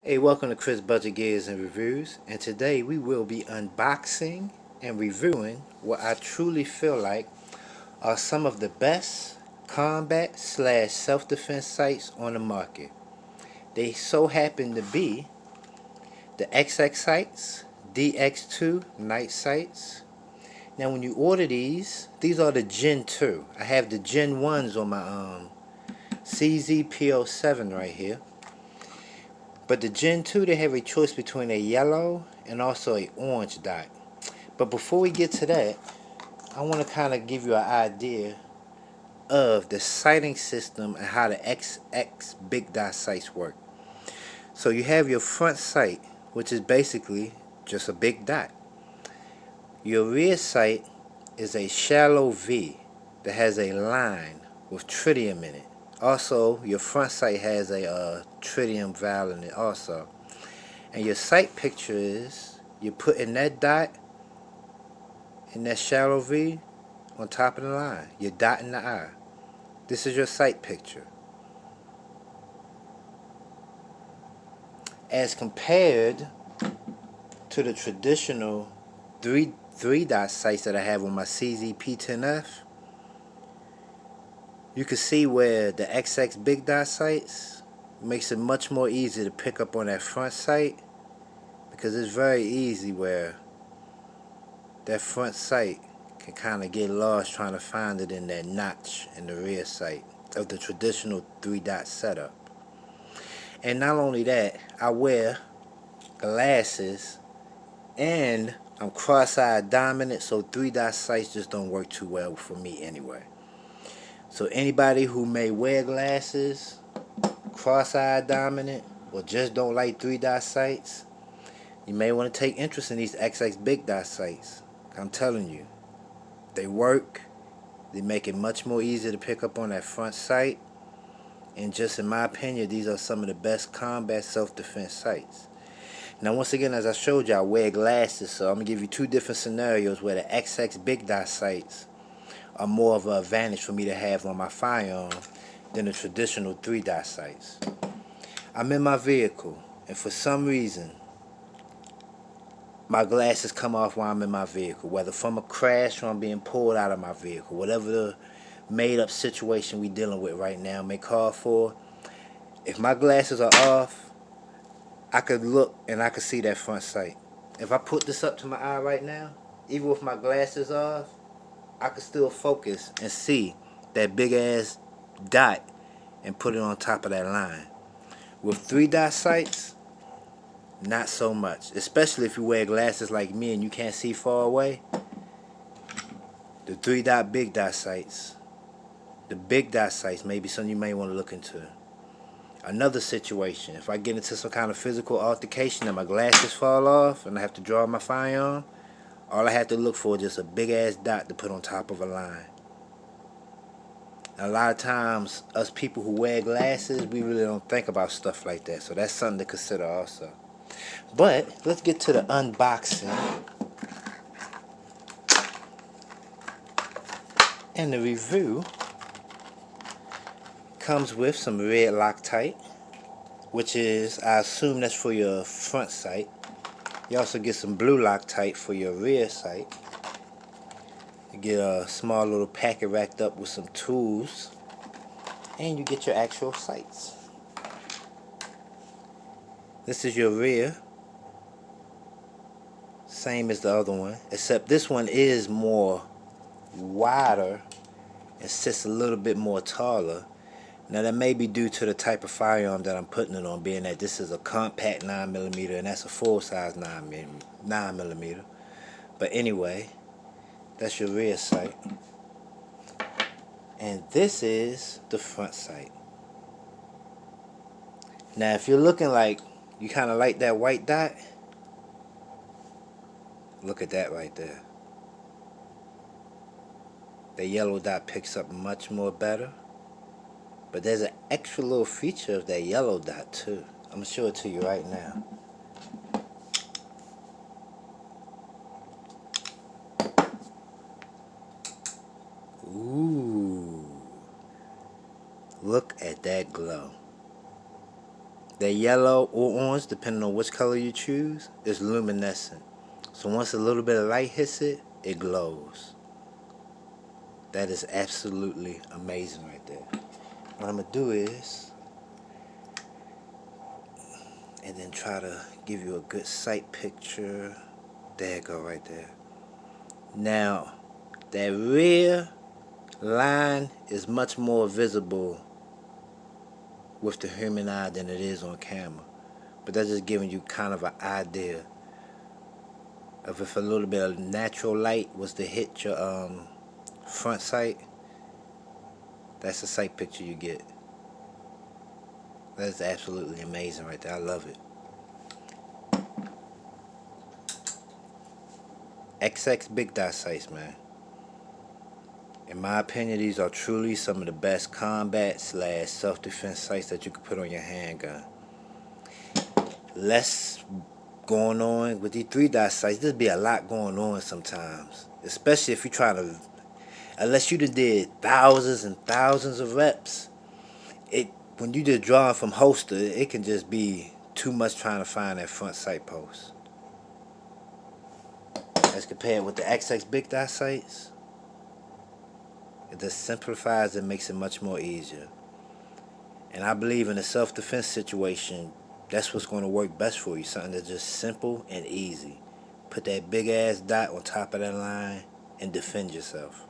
Hey, welcome to Chris Budget Gears and Reviews, and today we will be unboxing and reviewing what I truly feel like are some of the best combat slash self-defense sights on the market. They so happen to be the Sights DXT2 Night Sights. Now when you order these are the Gen 2. I have the Gen 1s on my CZP07 right here. But the Gen 2, they have a choice between a yellow and also a orange dot. But before we get to that, I want to kind of give you an idea of the sighting system and how the XX big dot sights work. So you have your front sight, which is basically just a big dot. Your rear sight is a shallow V that has a line with tritium in it. Also, your front sight has a tritium valve in it also. And your sight picture is, you're putting that dot in that shallow V on top of the line. You're dotting the eye. This is your sight picture. As compared to the traditional three dot sights that I have on my CZP10F, you can see where the XX big dot sights makes it much more easy to pick up on that front sight, because it's very easy where that front sight can kind of get lost trying to find it in that notch in the rear sight of the traditional 3-dot setup. And not only that, I wear glasses and I'm cross-eyed dominant, so 3-dot sights just don't work too well for me anyway. So anybody who may wear glasses, cross-eyed dominant, or just don't like 3-dot sights, you may want to take interest in these XX big dot sights. I'm telling you, they work. They make it much more easy to pick up on that front sight. And just in my opinion, these are some of the best combat self-defense sights. Now once again, as I showed you, I wear glasses, so I'm going to give you two different scenarios where the XX big dot sights are more of an advantage for me to have on my firearm than the traditional 3-dot sights. I'm in my vehicle, and for some reason, my glasses come off while I'm in my vehicle, whether from a crash or I'm being pulled out of my vehicle. Whatever the made-up situation we're dealing with right now may call for, if my glasses are off, I could look and I could see that front sight. If I put this up to my eye right now, even with my glasses off, I could still focus and see that big-ass dot and put it on top of that line. With 3-dot sights, not so much, especially if you wear glasses like me and you can't see far away. The 3-dot big dot sights, the big dot sights may be something you may want to look into. Another situation, if I get into some kind of physical altercation and my glasses fall off and I have to draw my firearm, all I have to look for is just a big ass dot to put on top of a line. And a lot of times, us people who wear glasses, we really don't think about stuff like that, so that's something to consider also. But let's get to the unboxing and the review. Comes with some red Loctite, which is, I assume that's for your front sight. You also get some blue Loctite for your rear sight. You get a small little packet racked up with some tools, and you get your actual sights. This is your rear, same as the other one, except this one is more wider and sits a little bit more taller. Now that may be due to the type of firearm that I'm putting it on, being that this is a compact 9mm and that's a full-size 9mm. But anyway, that's your rear sight. And this is the front sight. Now if you're looking like you kind of like that white dot, look at that right there. The yellow dot picks up much more better. But there's an extra little feature of that yellow dot too. I'm going to show it to you right now. Ooh. Look at that glow. They're yellow or orange, depending on which color you choose, is luminescent. So once a little bit of light hits it, it glows. That is absolutely amazing right there. What I'm going to do is, and then try to give you a good sight picture. There you go right there. Now, that rear line is much more visible with the human eye than it is on camera. But that's just giving you kind of an idea of if a little bit of natural light was to hit your front sight. That's the sight picture you get. That's absolutely amazing right there. I love it. XX big dot sights, man. In my opinion, these are truly some of the best combat / self-defense sights that you could put on your handgun. Less going on with these 3-dot sights. There'd be a lot going on sometimes, especially if you're trying to, unless you did thousands and thousands of reps. When you just drawing from holster, it can just be too much trying to find that front sight post. As compared with the XX big dot sights, it just simplifies and makes it much more easier. And I believe in a self-defense situation, that's what's going to work best for you. Something that's just simple and easy. Put that big ass dot on top of that line and defend yourself.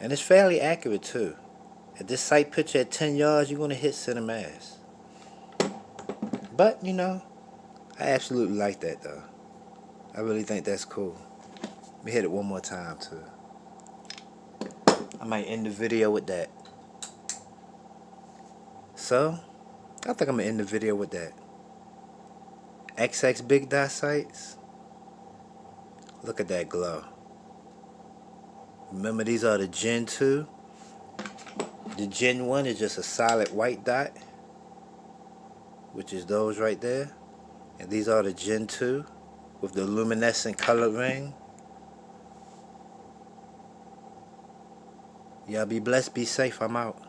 And it's fairly accurate too. At this sight picture at 10 yards, you're going to hit center mass. But, you know, I absolutely like that though. I really think that's cool. Let me hit it one more time too. I might end the video with that. So, I think I'm going to end the video with that. XX big dot sights. Look at that glow. Remember, these are the Gen 2. The Gen 1 is just a solid white dot, which is those right there. And these are the Gen 2 with the luminescent colored ring. Y'all be blessed, be safe, I'm out.